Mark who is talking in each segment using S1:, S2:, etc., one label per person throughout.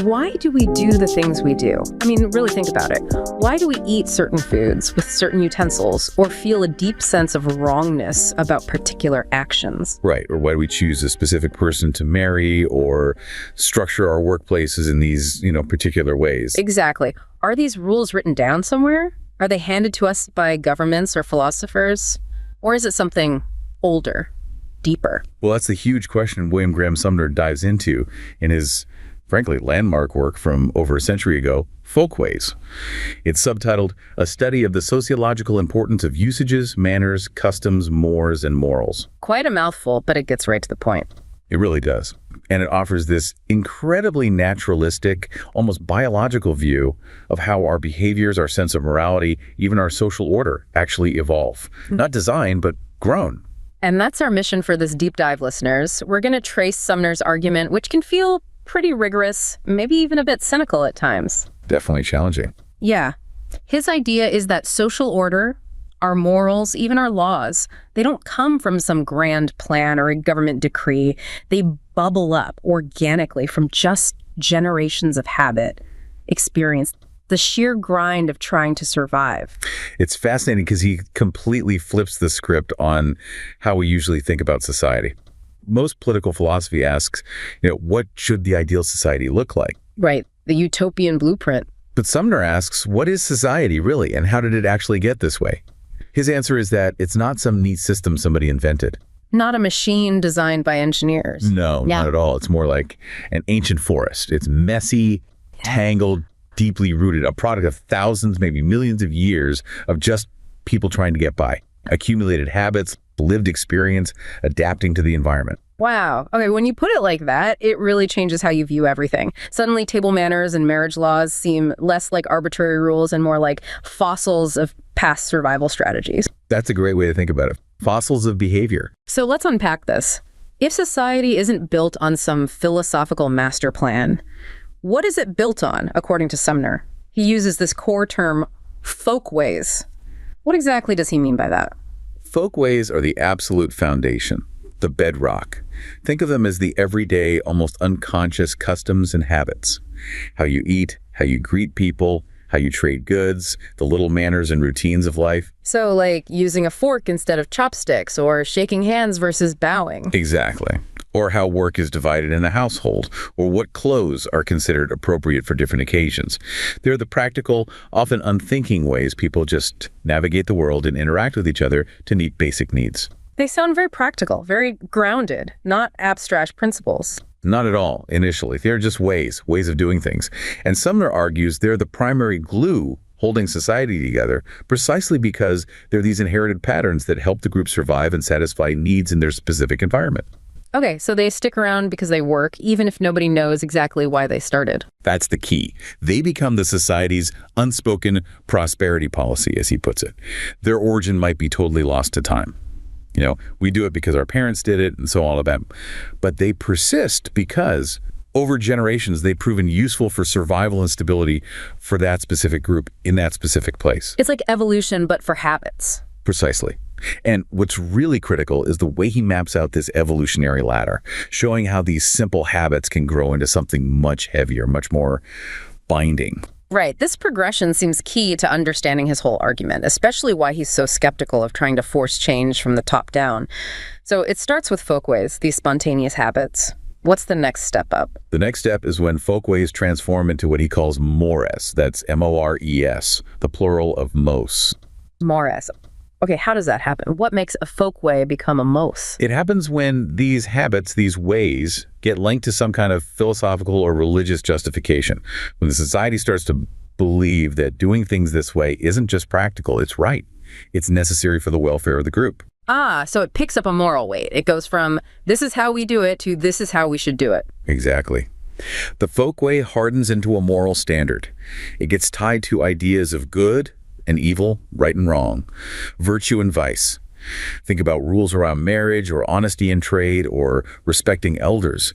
S1: Why do we do the things we do? I mean, really think about it. Why do we eat certain foods with certain utensils or feel a deep sense of wrongness about particular actions?
S2: Right, or why do we choose a specific person to marry or structure our workplaces in these, particular ways?
S1: Exactly. Are these rules written down somewhere? Are they handed to us by governments or philosophers? Or is it something older, deeper?
S2: Well, that's the huge question William Graham Sumner dives into in his, frankly, landmark work from over a century ago, Folkways. It's subtitled, A Study of the Sociological Importance of Usages, Manners, Customs, Mores, and Morals.
S1: Quite a mouthful, but it gets right to the point.
S2: It really does. And it offers this incredibly naturalistic, almost biological view of how our behaviors, our sense of morality, even our social order actually evolve. Not designed, but grown.
S1: And that's our mission for this deep dive, listeners. We're going to trace Sumner's argument, which can feel pretty rigorous, maybe even a bit cynical at times.
S2: Definitely challenging.
S1: Yeah. His idea is that social order, our morals, even our laws, they don't come from some grand plan or a government decree. They bubble up organically from just generations of habit, experience, the sheer grind of trying to survive.
S2: It's fascinating because he completely flips the script on how we usually think about society. Most political philosophy asks, what should the ideal society look like?
S1: Right, the utopian blueprint.
S2: But Sumner asks, what is society really, and how did it actually get this way? His answer is that it's not some neat system somebody invented.
S1: Not a machine designed by engineers.
S2: No, not at all. It's more like an ancient forest. It's messy, tangled, deeply rooted, a product of thousands, maybe millions of years of just people trying to get by. Accumulated habits, lived experience, adapting to the environment.
S1: Wow. Okay, when you put it like that, it really changes how you view everything. Suddenly, table manners and marriage laws seem less like arbitrary rules and more like fossils of past survival strategies.
S2: That's a great way to think about it. Fossils of behavior.
S1: So let's unpack this. If society isn't built on some philosophical master plan, what is it built on, according to Sumner? He uses this core term, folkways. What exactly does he mean by that?
S2: Folkways are the absolute foundation, the bedrock. Think of them as the everyday, almost unconscious customs and habits. How you eat, how you greet people, how you trade goods, the little manners and routines of life.
S1: So like using a fork instead of chopsticks, or shaking hands versus bowing.
S2: Exactly. Or how work is divided in a household, or what clothes are considered appropriate for different occasions. They're the practical, often unthinking ways people just navigate the world and interact with each other to meet basic needs.
S1: They sound very practical, very grounded, not abstract principles.
S2: Not at all, initially. They're just ways of doing things. And Sumner argues they're the primary glue holding society together precisely because they're these inherited patterns that help the group survive and satisfy needs in their specific environment.
S1: Okay, so they stick around because they work, even if nobody knows exactly why they started.
S2: That's the key. They become the society's unspoken prosperity policy, as he puts it. Their origin might be totally lost to time. We do it because our parents did it and so all of that. But they persist because over generations, they've proven useful for survival and stability for that specific group in that specific place.
S1: It's like evolution, but for habits.
S2: Precisely. And what's really critical is the way he maps out this evolutionary ladder, showing how these simple habits can grow into something much heavier, much more binding.
S1: Right. This progression seems key to understanding his whole argument, especially why he's so skeptical of trying to force change from the top down. So it starts with folkways, these spontaneous habits. What's the next step up?
S2: The next step is when folkways transform into what he calls mores. That's M-O-R-E-S, the plural of mos.
S1: Mores. Okay, how does that happen? What makes a folkway become a mos?
S2: It happens when these habits, these ways, get linked to some kind of philosophical or religious justification. When the society starts to believe that doing things this way isn't just practical, it's right. It's necessary for the welfare of the group.
S1: Ah, so it picks up a moral weight. It goes from this is how we do it to this is how we should do it.
S2: Exactly. The folkway hardens into a moral standard. It gets tied to ideas of good and evil, right and wrong, virtue and vice. Think about rules around marriage or honesty in trade or respecting elders.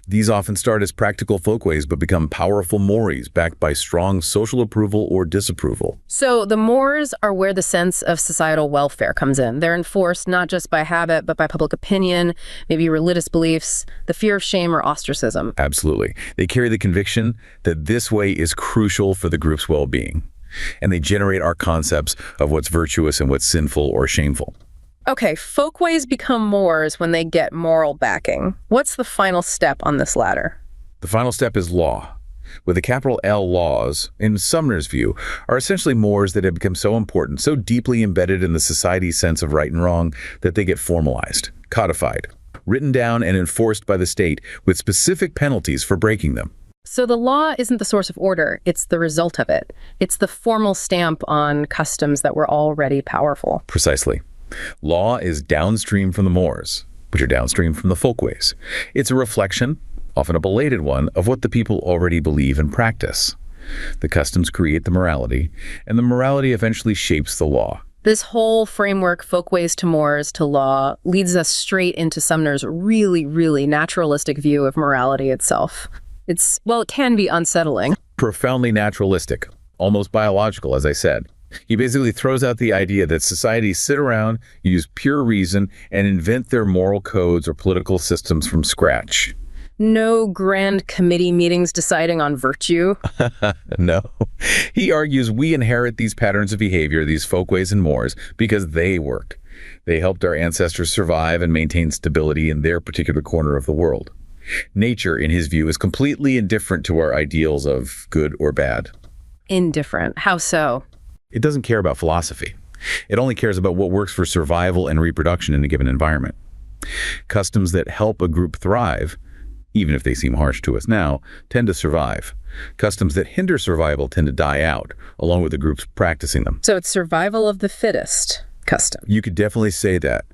S2: These often start as practical folkways but become powerful mores backed by strong social approval or disapproval.
S1: So the mores are where the sense of societal welfare comes in. They're enforced not just by habit, but by public opinion, maybe religious beliefs, the fear of shame or ostracism.
S2: Absolutely. They carry the conviction that this way is crucial for the group's well-being, and they generate our concepts of what's virtuous and what's sinful or shameful.
S1: Okay, folkways become mores when they get moral backing. What's the final step on this ladder?
S2: The final step is law. With a capital L, laws, in Sumner's view, are essentially mores that have become so important, so deeply embedded in the society's sense of right and wrong, that they get formalized, codified, written down and enforced by the state with specific penalties for breaking them.
S1: So the law isn't the source of order, it's the result of it. It's the formal stamp on customs that were already powerful.
S2: Precisely. Law is downstream from the mores, which are downstream from the folkways. It's a reflection, often a belated one, of what the people already believe and practice. The customs create the morality, and the morality eventually shapes the law.
S1: This whole framework, folkways to mores to law, leads us straight into Sumner's really, really naturalistic view of morality itself. It can be unsettling.
S2: Profoundly naturalistic, almost biological, as I said. He basically throws out the idea that societies sit around, use pure reason, and invent their moral codes or political systems from scratch.
S1: No grand committee meetings deciding on virtue.
S2: No. He argues we inherit these patterns of behavior, these folkways and mores, because they worked. They helped our ancestors survive and maintain stability in their particular corner of the world. Nature, in his view, is completely indifferent to our ideals of good or bad.
S1: Indifferent. How so?
S2: It doesn't care about philosophy. It only cares about what works for survival and reproduction in a given environment. Customs that help a group thrive, even if they seem harsh to us now, tend to survive. Customs that hinder survival tend to die out, along with the groups practicing them.
S1: So it's survival of the fittest custom.
S2: You could definitely say that.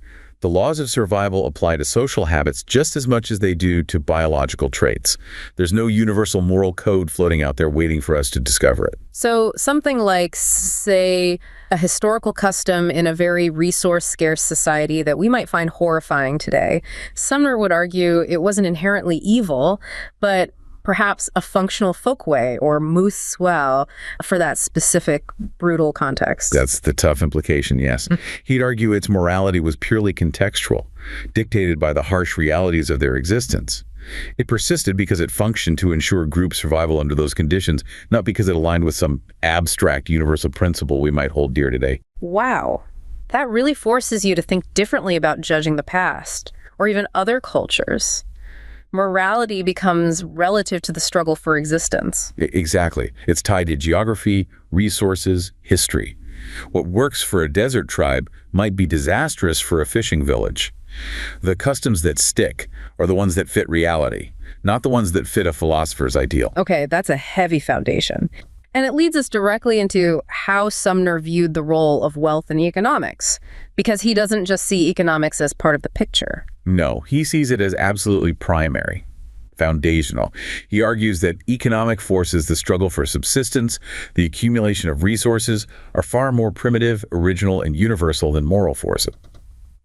S2: The laws of survival apply to social habits just as much as they do to biological traits. There's no universal moral code floating out there waiting for us to discover it.
S1: So something like, say, a historical custom in a very resource-scarce society that we might find horrifying today, Sumner would argue it wasn't inherently evil, but perhaps a functional folkway or moose swell for that specific brutal context.
S2: That's the tough implication, yes. He'd argue its morality was purely contextual, dictated by the harsh realities of their existence. It persisted because it functioned to ensure group survival under those conditions, not because it aligned with some abstract universal principle we might hold dear today.
S1: Wow. That really forces you to think differently about judging the past, or even other cultures. Morality becomes relative to the struggle for existence.
S2: Exactly. It's tied to geography, resources, history. What works for a desert tribe might be disastrous for a fishing village. The customs that stick are the ones that fit reality, not the ones that fit a philosopher's ideal.
S1: Okay, that's a heavy foundation. And it leads us directly into how Sumner viewed the role of wealth in economics, because he doesn't just see economics as part of the picture.
S2: No, he sees it as absolutely primary, foundational. He argues that economic forces, the struggle for subsistence, the accumulation of resources, are far more primitive, original, and universal than moral forces.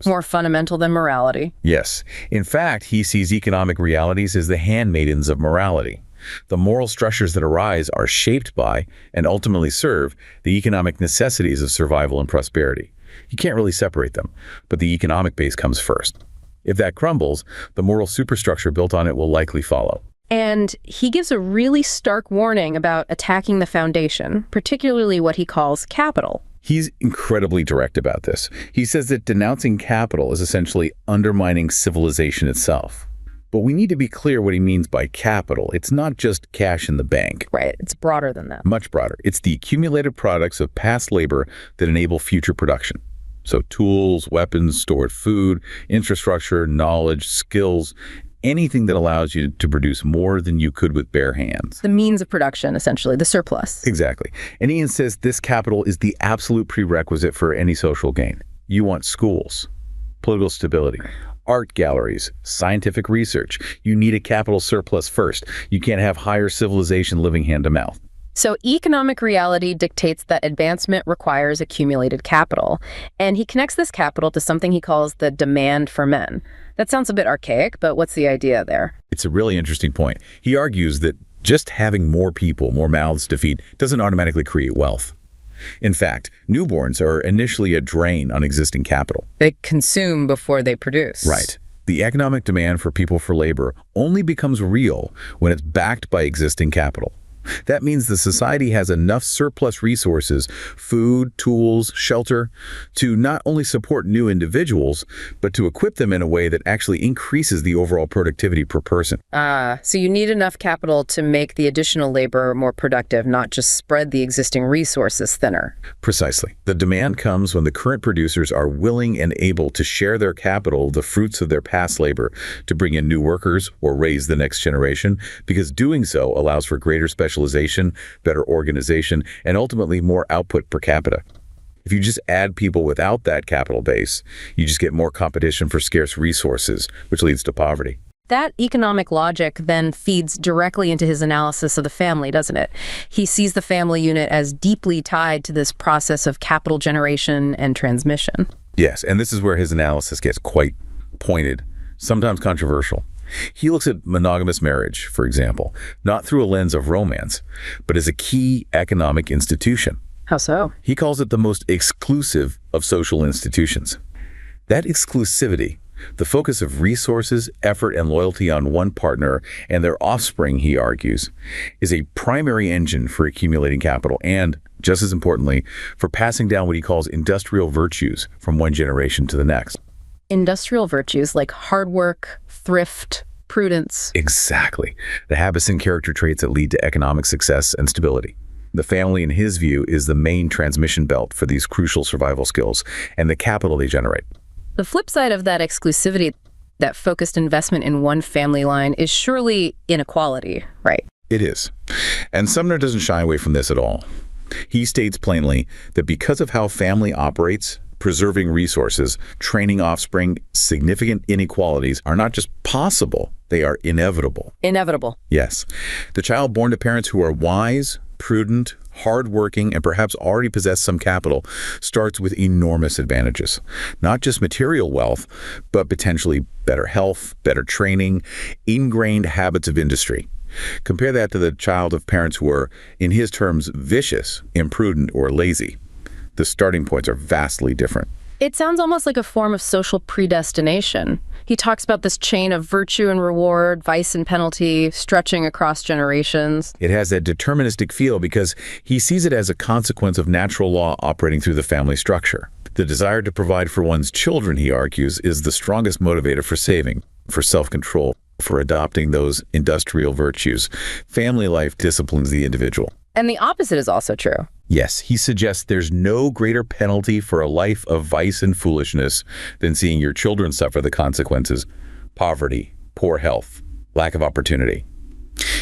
S1: More fundamental than morality.
S2: Yes. In fact, he sees economic realities as the handmaidens of morality. The moral structures that arise are shaped by, and ultimately serve, the economic necessities of survival and prosperity. You can't really separate them, but the economic base comes first. If that crumbles, the moral superstructure built on it will likely follow.
S1: And he gives a really stark warning about attacking the foundation, particularly what he calls capital.
S2: He's incredibly direct about this. He says that denouncing capital is essentially undermining civilization itself. But we need to be clear what he means by capital. It's not just cash in the bank.
S1: Right, it's broader than that.
S2: Much broader. It's the accumulated products of past labor that enable future production. So tools, weapons, stored food, infrastructure, knowledge, skills, anything that allows you to produce more than you could with bare hands.
S1: The means of production, essentially, the surplus.
S2: Exactly. And he insists this capital is the absolute prerequisite for any social gain. You want schools, political stability, art galleries, scientific research. You need a capital surplus first. You can't have higher civilization living hand to mouth.
S1: So economic reality dictates that advancement requires accumulated capital, and he connects this capital to something he calls the demand for men. That sounds a bit archaic, but what's the idea there?
S2: It's a really interesting point. He argues that just having more people, more mouths to feed, doesn't automatically create wealth. In fact, newborns are initially a drain on existing capital.
S1: They consume before they produce.
S2: Right. The economic demand for people for labor only becomes real when it's backed by existing capital. That means the society has enough surplus resources, food, tools, shelter, to not only support new individuals, but to equip them in a way that actually increases the overall productivity per person.
S1: So you need enough capital to make the additional labor more productive, not just spread the existing resources thinner.
S2: Precisely. The demand comes when the current producers are willing and able to share their capital, the fruits of their past labor, to bring in new workers or raise the next generation, because doing so allows for greater specialization, better organization, and ultimately more output per capita. If you just add people without that capital base, you just get more competition for scarce resources, which leads to poverty.
S1: That economic logic then feeds directly into his analysis of the family, doesn't it? He sees the family unit as deeply tied to this process of capital generation and transmission.
S2: Yes, and this is where his analysis gets quite pointed, sometimes controversial. He looks at monogamous marriage, for example, not through a lens of romance, but as a key economic institution.
S1: How so?
S2: He calls it the most exclusive of social institutions. That exclusivity, the focus of resources, effort, and loyalty on one partner and their offspring, he argues, is a primary engine for accumulating capital and, just as importantly, for passing down what he calls industrial virtues from one generation to the next.
S1: Industrial virtues like hard work, thrift, prudence.
S2: Exactly. The habits and character traits that lead to economic success and stability. The family, in his view, is the main transmission belt for these crucial survival skills and the capital they generate.
S1: The flip side of that exclusivity, that focused investment in one family line, is surely inequality, right?
S2: It is. And Sumner doesn't shy away from this at all. He states plainly that because of how family operates, preserving resources, training offspring, significant inequalities are not just possible, they are inevitable.
S1: Inevitable.
S2: Yes. The child born to parents who are wise, prudent, hardworking, and perhaps already possess some capital starts with enormous advantages. Not just material wealth, but potentially better health, better training, ingrained habits of industry. Compare that to the child of parents who are, in his terms, vicious, imprudent, or lazy. The starting points are vastly different.
S1: It sounds almost like a form of social predestination. He talks about this chain of virtue and reward, vice and penalty, stretching across generations.
S2: It has that deterministic feel because he sees it as a consequence of natural law operating through the family structure. The desire to provide for one's children, he argues, is the strongest motivator for saving, for self-control, for adopting those industrial virtues. Family life disciplines the individual.
S1: And the opposite is also true.
S2: Yes, he suggests there's no greater penalty for a life of vice and foolishness than seeing your children suffer the consequences: poverty, poor health, lack of opportunity.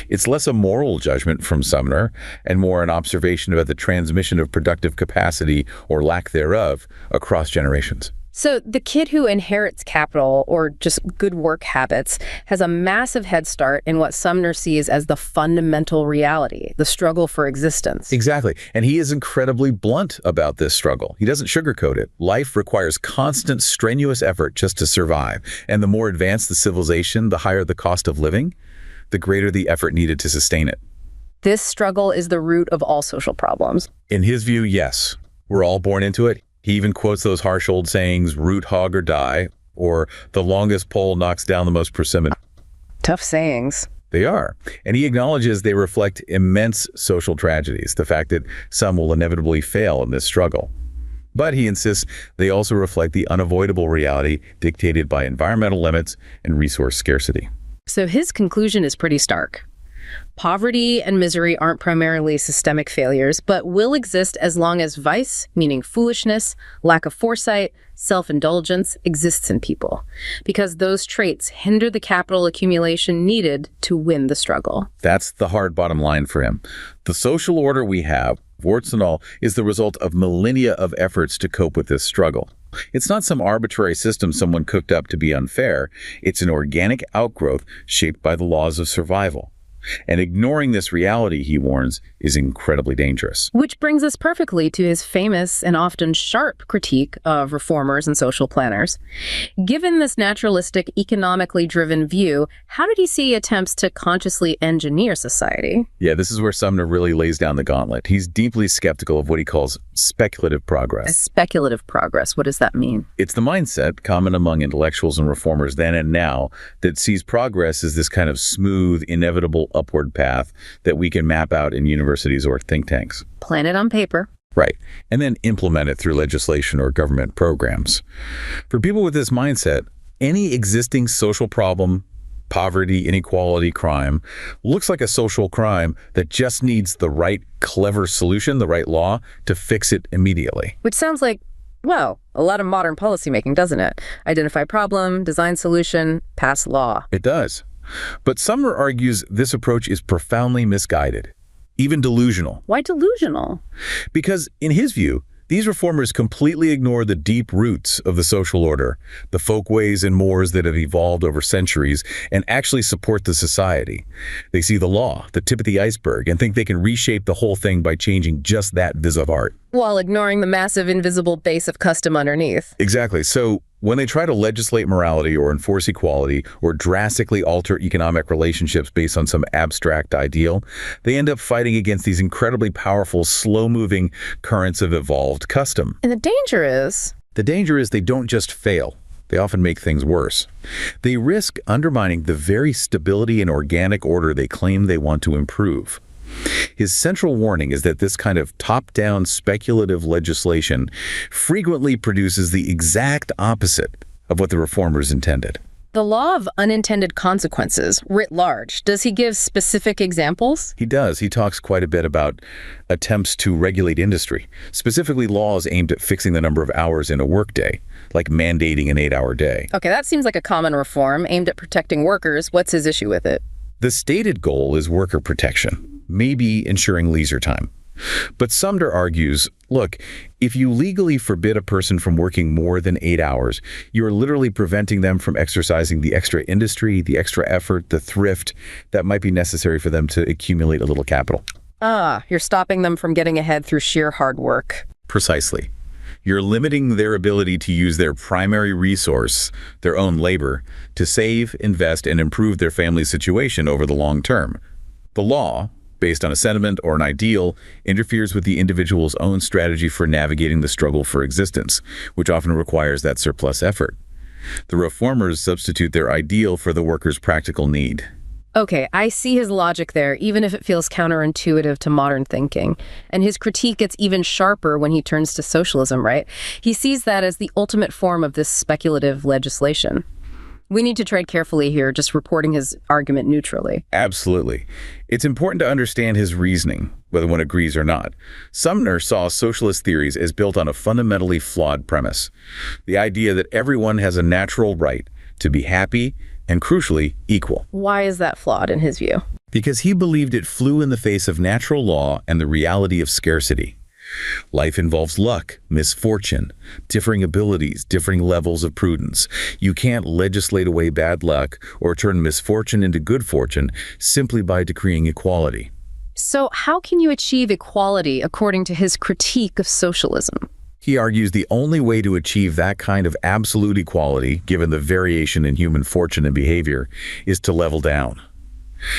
S2: It's less a moral judgment from Sumner and more an observation about the transmission of productive capacity or lack thereof across generations.
S1: So the kid who inherits capital or just good work habits has a massive head start in what Sumner sees as the fundamental reality, the struggle for existence.
S2: Exactly. And he is incredibly blunt about this struggle. He doesn't sugarcoat it. Life requires constant, strenuous effort just to survive. And the more advanced the civilization, the higher the cost of living, the greater the effort needed to sustain it.
S1: This struggle is the root of all social problems.
S2: In his view, yes. We're all born into it. He even quotes those harsh old sayings, root hog or die, or the longest pole knocks down the most persimmon.
S1: Tough sayings.
S2: They are. And he acknowledges they reflect immense social tragedies, the fact that some will inevitably fail in this struggle. But he insists they also reflect the unavoidable reality dictated by environmental limits and resource scarcity.
S1: So his conclusion is pretty stark. Poverty and misery aren't primarily systemic failures, but will exist as long as vice, meaning foolishness, lack of foresight, self-indulgence, exists in people, because those traits hinder the capital accumulation needed to win the struggle.
S2: That's the hard bottom line for him. The social order we have, warts and all, is the result of millennia of efforts to cope with this struggle. It's not some arbitrary system someone cooked up to be unfair. It's an organic outgrowth shaped by the laws of survival. And ignoring this reality, he warns, is incredibly dangerous.
S1: Which brings us perfectly to his famous and often sharp critique of reformers and social planners. Given this naturalistic, economically driven view, how did he see attempts to consciously engineer society?
S2: Yeah, this is where Sumner really lays down the gauntlet. He's deeply skeptical of what he calls speculative progress.
S1: Speculative progress, what does that mean?
S2: It's the mindset common among intellectuals and reformers then and now that sees progress as this kind of smooth, inevitable upward path that we can map out in universities or think tanks.
S1: Plan it on paper.
S2: Right. And then implement it through legislation or government programs. For people with this mindset, any existing social problem, poverty, inequality, crime, looks like a social crime that just needs the right clever solution, the right law, to fix it immediately.
S1: Which sounds like, well, a lot of modern policymaking, doesn't it? Identify problem, design solution, pass law.
S2: It does. But Sumner argues this approach is profoundly misguided, even delusional.
S1: Why delusional?
S2: Because, in his view, these reformers completely ignore the deep roots of the social order, the folkways and mores that have evolved over centuries, and actually support the society. They see the law, the tip of the iceberg, and think they can reshape the whole thing by changing just that vis of art.
S1: While ignoring the massive invisible base of custom underneath.
S2: Exactly. So when they try to legislate morality or enforce equality or drastically alter economic relationships based on some abstract ideal, they end up fighting against these incredibly powerful, slow-moving currents of evolved custom.
S1: And the danger is?
S2: The danger is they don't just fail. They often make things worse. They risk undermining the very stability and organic order they claim they want to improve. His central warning is that this kind of top-down speculative legislation frequently produces the exact opposite of what the reformers intended.
S1: The law of unintended consequences, writ large, does he give specific examples?
S2: He does. He talks quite a bit about attempts to regulate industry, specifically laws aimed at fixing the number of hours in a workday, like mandating an 8-hour day.
S1: Okay, that seems like a common reform aimed at protecting workers. What's his issue with it?
S2: The stated goal is worker protection, maybe ensuring leisure time. But Sumner argues, look, if you legally forbid a person from working more than 8 hours, you're literally preventing them from exercising the extra industry, the extra effort, the thrift that might be necessary for them to accumulate a little capital.
S1: Ah, you're stopping them from getting ahead through sheer hard work.
S2: Precisely. You're limiting their ability to use their primary resource, their own labor, to save, invest, and improve their family's situation over the long term. The law, based on a sentiment or an ideal, interferes with the individual's own strategy for navigating the struggle for existence, which often requires that surplus effort. The reformers substitute their ideal for the worker's practical need.
S1: Okay, I see his logic there, even if it feels counterintuitive to modern thinking. And his critique gets even sharper when he turns to socialism, right? He sees that as the ultimate form of this speculative legislation. We need to tread carefully here, just reporting his argument neutrally.
S2: Absolutely. It's important to understand his reasoning, whether one agrees or not. Sumner saw socialist theories as built on a fundamentally flawed premise: the idea that everyone has a natural right to be happy and, crucially, equal.
S1: Why is that flawed in his view?
S2: Because he believed it flew in the face of natural law and the reality of scarcity. Life involves luck, misfortune, differing abilities, differing levels of prudence. You can't legislate away bad luck or turn misfortune into good fortune simply by decreeing equality.
S1: So how can you achieve equality according to his critique of socialism?
S2: He argues the only way to achieve that kind of absolute equality, given the variation in human fortune and behavior, is to level down.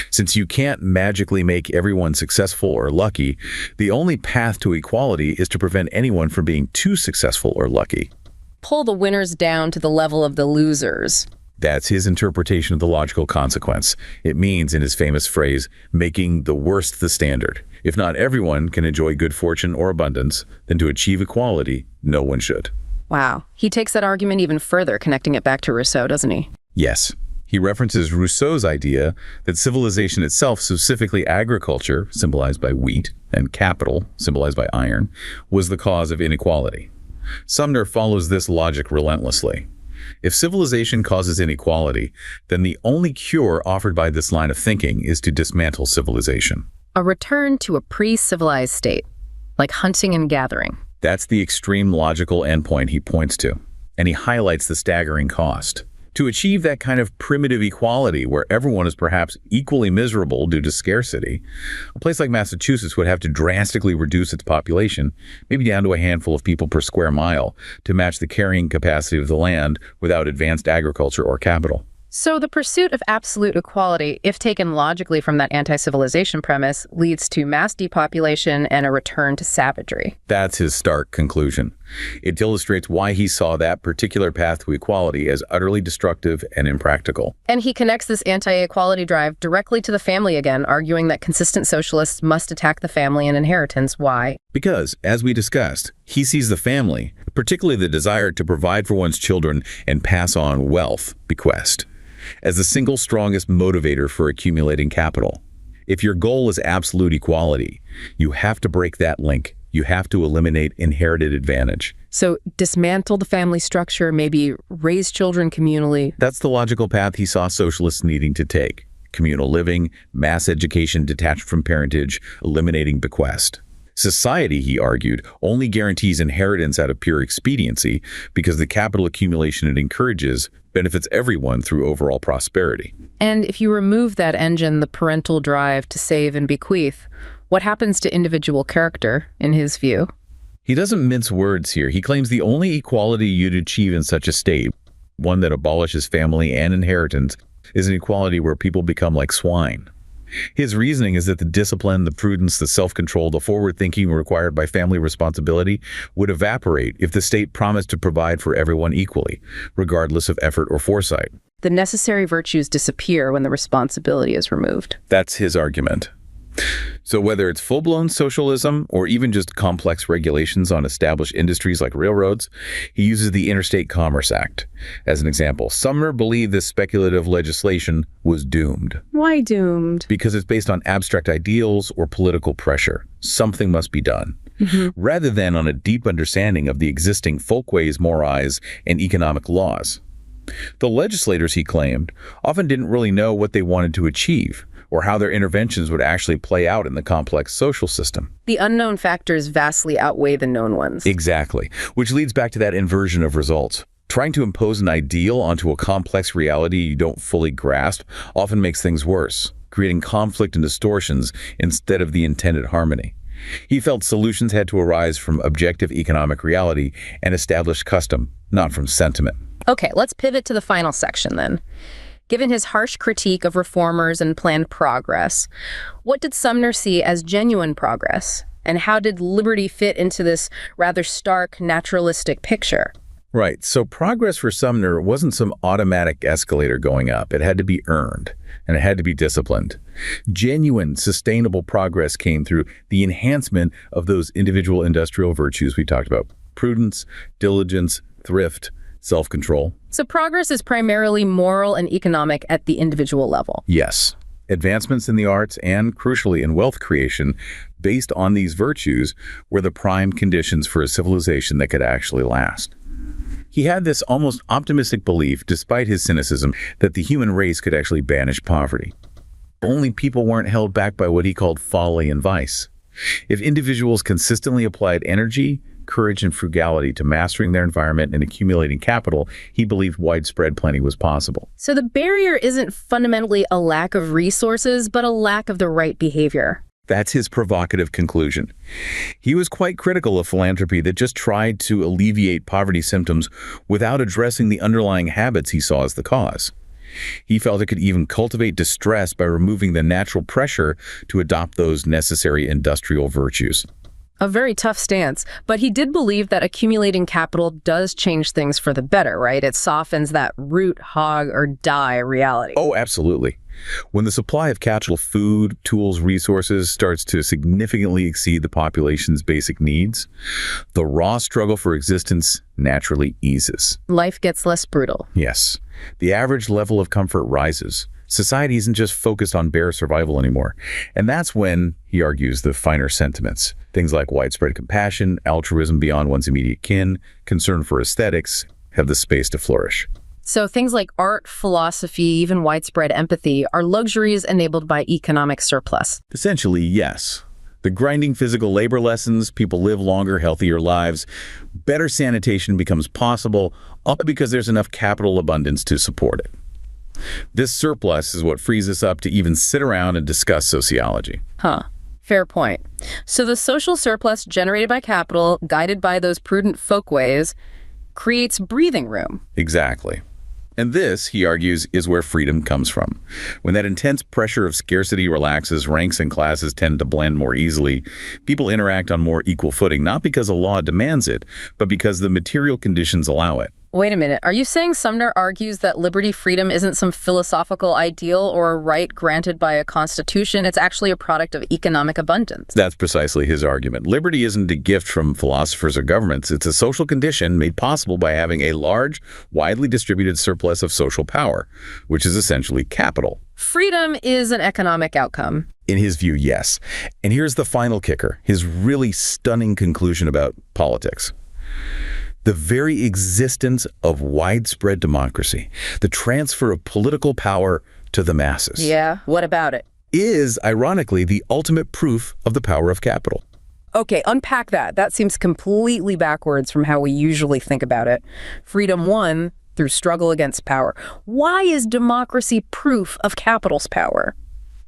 S2: Since you can't magically make everyone successful or lucky, the only path to equality is to prevent anyone from being too successful or lucky.
S1: Pull the winners down to the level of the losers.
S2: That's his interpretation of the logical consequence. It means, in his famous phrase, making the worst the standard. If not everyone can enjoy good fortune or abundance, then to achieve equality, no one should.
S1: Wow. He takes that argument even further, connecting it back to Rousseau, doesn't he?
S2: Yes. He references Rousseau's idea that civilization itself, specifically agriculture, symbolized by wheat, and capital, symbolized by iron, was the cause of inequality. Sumner follows this logic relentlessly. If civilization causes inequality, then the only cure offered by this line of thinking is to dismantle civilization.
S1: A return to a pre-civilized state, like hunting and gathering.
S2: That's the extreme logical endpoint he points to, and he highlights the staggering cost. To achieve that kind of primitive equality where everyone is perhaps equally miserable due to scarcity, a place like Massachusetts would have to drastically reduce its population, maybe down to a handful of people per square mile, to match the carrying capacity of the land without advanced agriculture or capital.
S1: So the pursuit of absolute equality, if taken logically from that anti-civilization premise, leads to mass depopulation and a return to savagery.
S2: That's his stark conclusion. It illustrates why he saw that particular path to equality as utterly destructive and impractical.
S1: And he connects this anti-equality drive directly to the family again, arguing that consistent socialists must attack the family and inheritance. Why?
S2: Because, as we discussed, he sees the family, particularly the desire to provide for one's children and pass on wealth, bequest, as the single strongest motivator for accumulating capital. If your goal is absolute equality, you have to break that link. You have to eliminate inherited advantage.
S1: So dismantle the family structure, maybe raise children communally.
S2: That's the logical path he saw socialists needing to take. Communal living, mass education detached from parentage, eliminating bequest. Society, he argued, only guarantees inheritance out of pure expediency because the capital accumulation it encourages benefits everyone through overall prosperity.
S1: And if you remove that engine, the parental drive to save and bequeath, what happens to individual character, in his view?
S2: He doesn't mince words here. He claims the only equality you'd achieve in such a state, one that abolishes family and inheritance, is an equality where people become like swine. His reasoning is that the discipline, the prudence, the self-control, the forward-thinking required by family responsibility would evaporate if the state promised to provide for everyone equally, regardless of effort or foresight.
S1: The necessary virtues disappear when the responsibility is removed.
S2: That's his argument. So whether it's full-blown socialism or even just complex regulations on established industries like railroads, he uses the Interstate Commerce Act. As an example, Sumner believed this speculative legislation was doomed.
S1: Why doomed?
S2: Because it's based on abstract ideals or political pressure. Something must be done. Rather than on a deep understanding of the existing folkways, mores, and economic laws. The legislators, he claimed, often didn't really know what they wanted to achieve, or how their interventions would actually play out in the complex social system.
S1: The unknown factors vastly outweigh the known ones.
S2: Exactly, which leads back to that inversion of results. Trying to impose an ideal onto a complex reality you don't fully grasp often makes things worse, creating conflict and distortions instead of the intended harmony. He felt solutions had to arise from objective economic reality and established custom, not from sentiment.
S1: Okay, let's pivot to the final section then. Given his harsh critique of reformers and planned progress, what did Sumner see as genuine progress? And how did liberty fit into this rather stark naturalistic picture?
S2: Right, so progress for Sumner wasn't some automatic escalator going up. It had to be earned, and it had to be disciplined. Genuine, sustainable progress came through the enhancement of those individual industrial virtues we talked about. Prudence, diligence, thrift, self-control.
S1: So progress is primarily moral and economic at the individual level.
S2: Yes. Advancements in the arts and, crucially, in wealth creation based on these virtues were the prime conditions for a civilization that could actually last. He had this almost optimistic belief, despite his cynicism, that the human race could actually banish poverty. Only people weren't held back by what he called folly and vice. If individuals consistently applied energy, courage, and frugality to mastering their environment and accumulating capital, he believed widespread plenty was possible.
S1: So the barrier isn't fundamentally a lack of resources, but a lack of the right behavior.
S2: That's his provocative conclusion. He was quite critical of philanthropy that just tried to alleviate poverty symptoms without addressing the underlying habits he saw as the cause. He felt it could even cultivate distress by removing the natural pressure to adopt those necessary industrial virtues.
S1: A very tough stance, but he did believe that accumulating capital does change things for the better, right? It softens that root, hog, or die reality.
S2: Oh, absolutely. When the supply of capital, food, tools, resources starts to significantly exceed the population's basic needs, the raw struggle for existence naturally eases.
S1: Life gets less brutal.
S2: Yes. The average level of comfort rises. Society isn't just focused on bare survival anymore. And that's when, he argues, the finer sentiments, things like widespread compassion, altruism beyond one's immediate kin, concern for aesthetics, have the space to flourish.
S1: So things like art, philosophy, even widespread empathy are luxuries enabled by economic surplus.
S2: Essentially, yes. The grinding physical labor lessens, people live longer, healthier lives. Better sanitation becomes possible, all because there's enough capital abundance to support it. This surplus is what frees us up to even sit around and discuss sociology.
S1: Fair point. So the social surplus generated by capital, guided by those prudent folkways, creates breathing room.
S2: Exactly. And this, he argues, is where freedom comes from. When that intense pressure of scarcity relaxes, ranks and classes tend to blend more easily. People interact on more equal footing, not because a law demands it, but because the material conditions allow it.
S1: Wait a minute. Are you saying Sumner argues that liberty freedom isn't some philosophical ideal or a right granted by a constitution? It's actually a product of economic abundance.
S2: That's precisely his argument. Liberty isn't a gift from philosophers or governments. It's a social condition made possible by having a large, widely distributed surplus of social power, which is essentially capital.
S1: Freedom is an economic outcome.
S2: In his view, yes. And here's the final kicker, his really stunning conclusion about politics. The very existence of widespread democracy, the transfer of political power to the masses.
S1: Yeah, what about it?
S2: Is, ironically, the ultimate proof of the power of capital.
S1: Okay, unpack that. That seems completely backwards from how we usually think about it. Freedom won through struggle against power. Why is democracy proof of capital's power?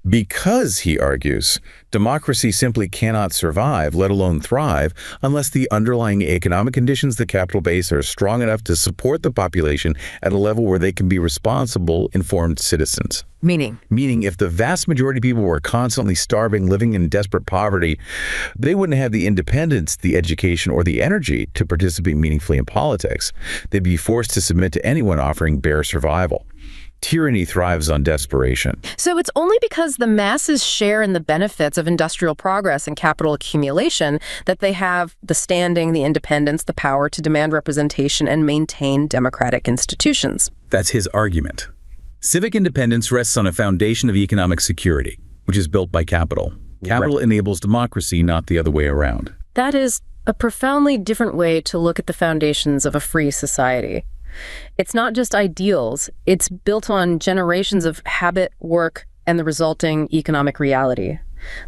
S2: Because, he argues, democracy simply cannot survive, let alone thrive, unless the underlying economic conditions the capital base are strong enough to support the population at a level where they can be responsible, informed citizens.
S1: Meaning?
S2: Meaning, if the vast majority of people were constantly starving, living in desperate poverty, they wouldn't have the independence, the education, or the energy to participate meaningfully in politics. They'd be forced to submit to anyone offering bare survival. Tyranny thrives on desperation.
S1: So it's only because the masses share in the benefits of industrial progress and capital accumulation that they have the standing, the independence, the power to demand representation and maintain democratic institutions.
S2: That's his argument. Civic independence rests on a foundation of economic security, which is built by capital. Capital enables democracy, not the other way around.
S1: That is a profoundly different way to look at the foundations of a free society. It's not just ideals, it's built on generations of habit, work, and the resulting economic reality.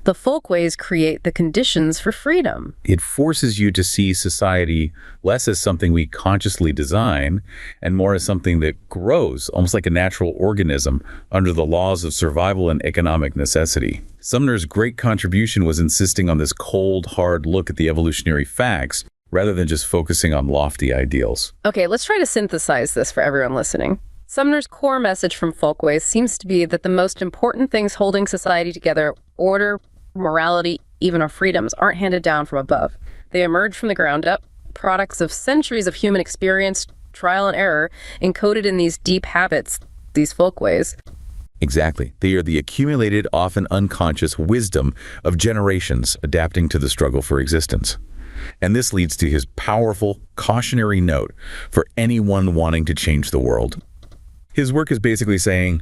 S1: The folkways create the conditions for freedom.
S2: It forces you to see society less as something we consciously design and more as something that grows, almost like a natural organism, under the laws of survival and economic necessity. Sumner's great contribution was insisting on this cold, hard look at the evolutionary facts, rather than just focusing on lofty ideals.
S1: Okay, let's try to synthesize this for everyone listening. Sumner's core message from Folkways seems to be that the most important things holding society together, order, morality, even our freedoms, aren't handed down from above. They emerge from the ground up, products of centuries of human experience, trial and error, encoded in these deep habits, these folkways.
S2: Exactly. They are the accumulated, often unconscious wisdom of generations adapting to the struggle for existence. And this leads to his powerful cautionary note for anyone wanting to change the world. His work is basically saying,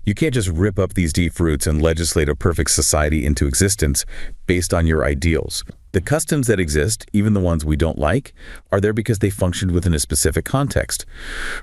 S2: you can't just rip up these deep roots and legislate a perfect society into existence based on your ideals. The customs that exist, even the ones we don't like, are there because they functioned within a specific context.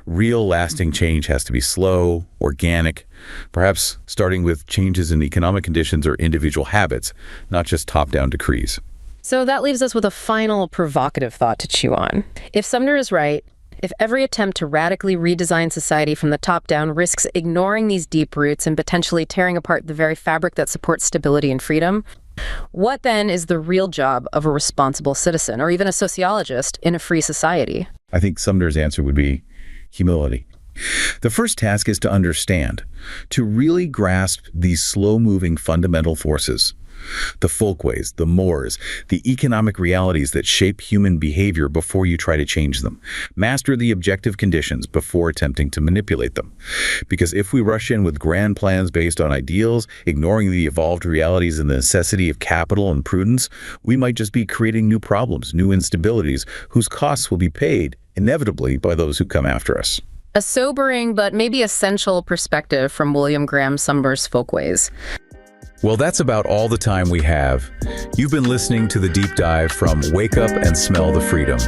S2: Real lasting change has to be slow, organic, perhaps starting with changes in economic conditions or individual habits, not just top-down decrees.
S1: So that leaves us with a final provocative thought to chew on. If Sumner is right, if every attempt to radically redesign society from the top down risks ignoring these deep roots and potentially tearing apart the very fabric that supports stability and freedom, what then is the real job of a responsible citizen, or even a sociologist, in a free society?
S2: I think Sumner's answer would be humility. The first task is to understand, to really grasp these slow-moving fundamental forces. The folkways, the mores, the economic realities that shape human behavior before you try to change them. Master the objective conditions before attempting to manipulate them. Because if we rush in with grand plans based on ideals, ignoring the evolved realities and the necessity of capital and prudence, we might just be creating new problems, new instabilities, whose costs will be paid, inevitably, by those who come after us.
S1: A sobering but maybe essential perspective from William Graham Sumner's Folkways.
S2: Well, that's about all the time we have. You've been listening to the deep dive from Wake Up and Smell the Freedom,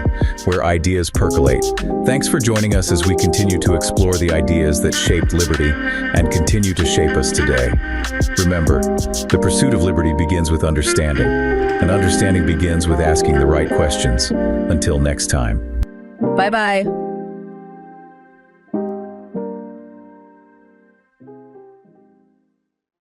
S2: where ideas percolate. Thanks for joining us as we continue to explore the ideas that shaped liberty and continue to shape us today. Remember, the pursuit of liberty begins with understanding, and understanding begins with asking the right questions. Until next time.
S1: Bye-bye.